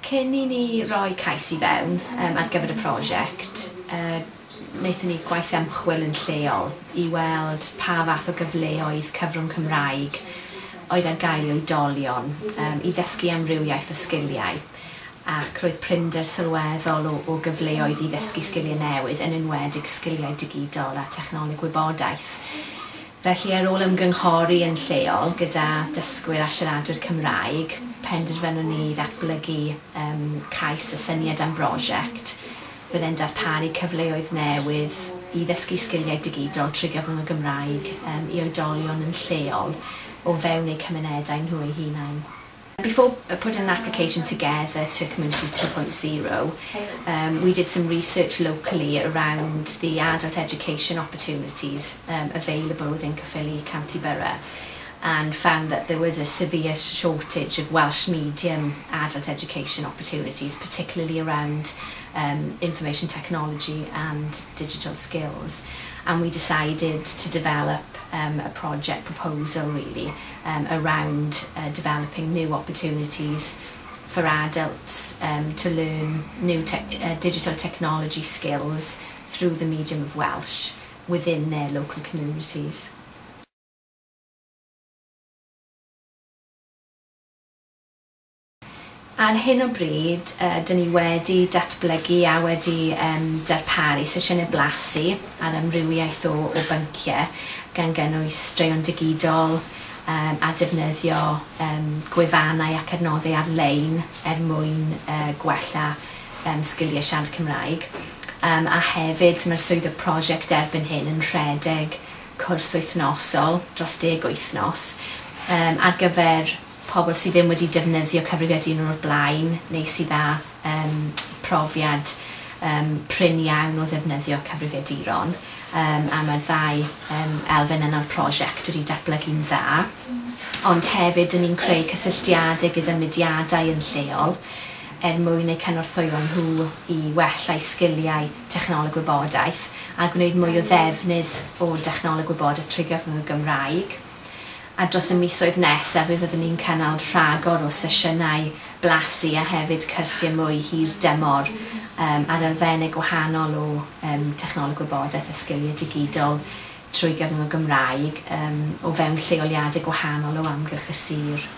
Cyn I ni roi cais I fewn ar gyfer y prosiect, wnaethon ni gwaith ymchwil yn lleol I weld pa fath o gyfleoedd cyfrwng Cymraeg oedd ar gael I oedolion I ddysgu amrywiaeth o sgiliau, ac roedd prinder sylweddol o gyfleoedd I ddysgu sgiliau newydd, yn enwedig sgiliau digidol a technoleg wybodaeth. Felly ar ôl ymgynghori yn lleol gyda dysgwyr a siaradwyr Cymraeg, penderfynwn ni ddatblygu cais y syniad am brosiect. Byddai'n darparu cyfleoedd newydd I ddysgu sgiliau digidol trwy gyfrwng y Gymraeg I oedolion yn lleol o fewn eu cymunedau nhw eu hunain. Before putting an application together to Communities 2.0, we did some research locally around the adult education opportunities available within Caerffili County Borough, and found that there was a severe shortage of Welsh medium adult education opportunities, particularly around information technology and digital skills. And we decided to develop a project proposal really around developing new opportunities for adults to learn new digital technology skills through the medium of Welsh within their local communities. Ar hyn o bryd, dyn ni wedi datblygu a wedi darparu sesiynau blasu ar amrywiaeth o bynciau gan gynnwys straeon digidol a defnyddio gwefannau ac adnoddau ar-lein mwyn gwella sgiliau siarad Cymraeg. A hefyd mae'r swydd y prosiect erbyn hyn yn rhedeg cwrs wythnosol dros 10 wythnos ar gyfer pobl sydd ddim wedi defnyddio cyfrifiadur o'r blaen neu sydd â profiad prin iawn o ddefnyddio cyfrifiaduron. A mae'r ddau elfen yna'r prosiect wedi datblygu'n dda. Ond hefyd dyn ni'n creu cysylltiadau gyda mudiadau yn lleol mwyn eu cynorthwyo nhw I wella eu sgiliau technoleg wybodaeth a gwneud mwy o ddefnydd o dechnoleg wybodaeth trwy gyfrwng y Gymraeg. A dros y misoedd nesaf fyddwn ni'n cynnal rhagor o sesiynau blasu a hefyd cyrsiau mwy hir dymor ar elfennau gwahanol o technoleg wybodaeth a sgiliau digidol trwy gyfrwng y Gymraeg o fewn lleoliadau gwahanol o amgylch y sir.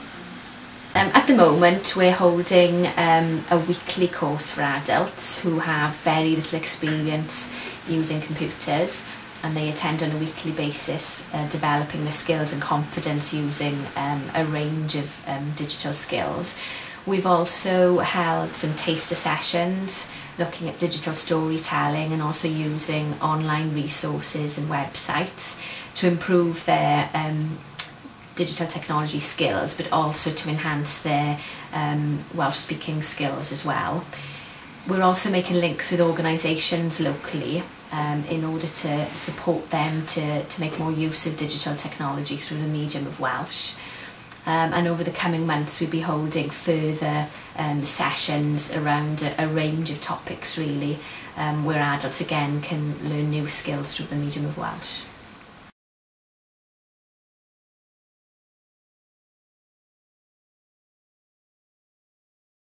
At the moment, we're holding a weekly course for adults who have very little experience using computers, and they attend on a weekly basis, developing their skills and confidence using a range of digital skills. We've also held some taster sessions looking at digital storytelling and also using online resources and websites to improve their digital technology skills, but also to enhance their Welsh speaking skills as well. We're also making links with organisations locally in order to support them to make more use of digital technology through the medium of Welsh. And over the coming months we'll be holding further sessions around a range of topics really, where adults again can learn new skills through the medium of Welsh.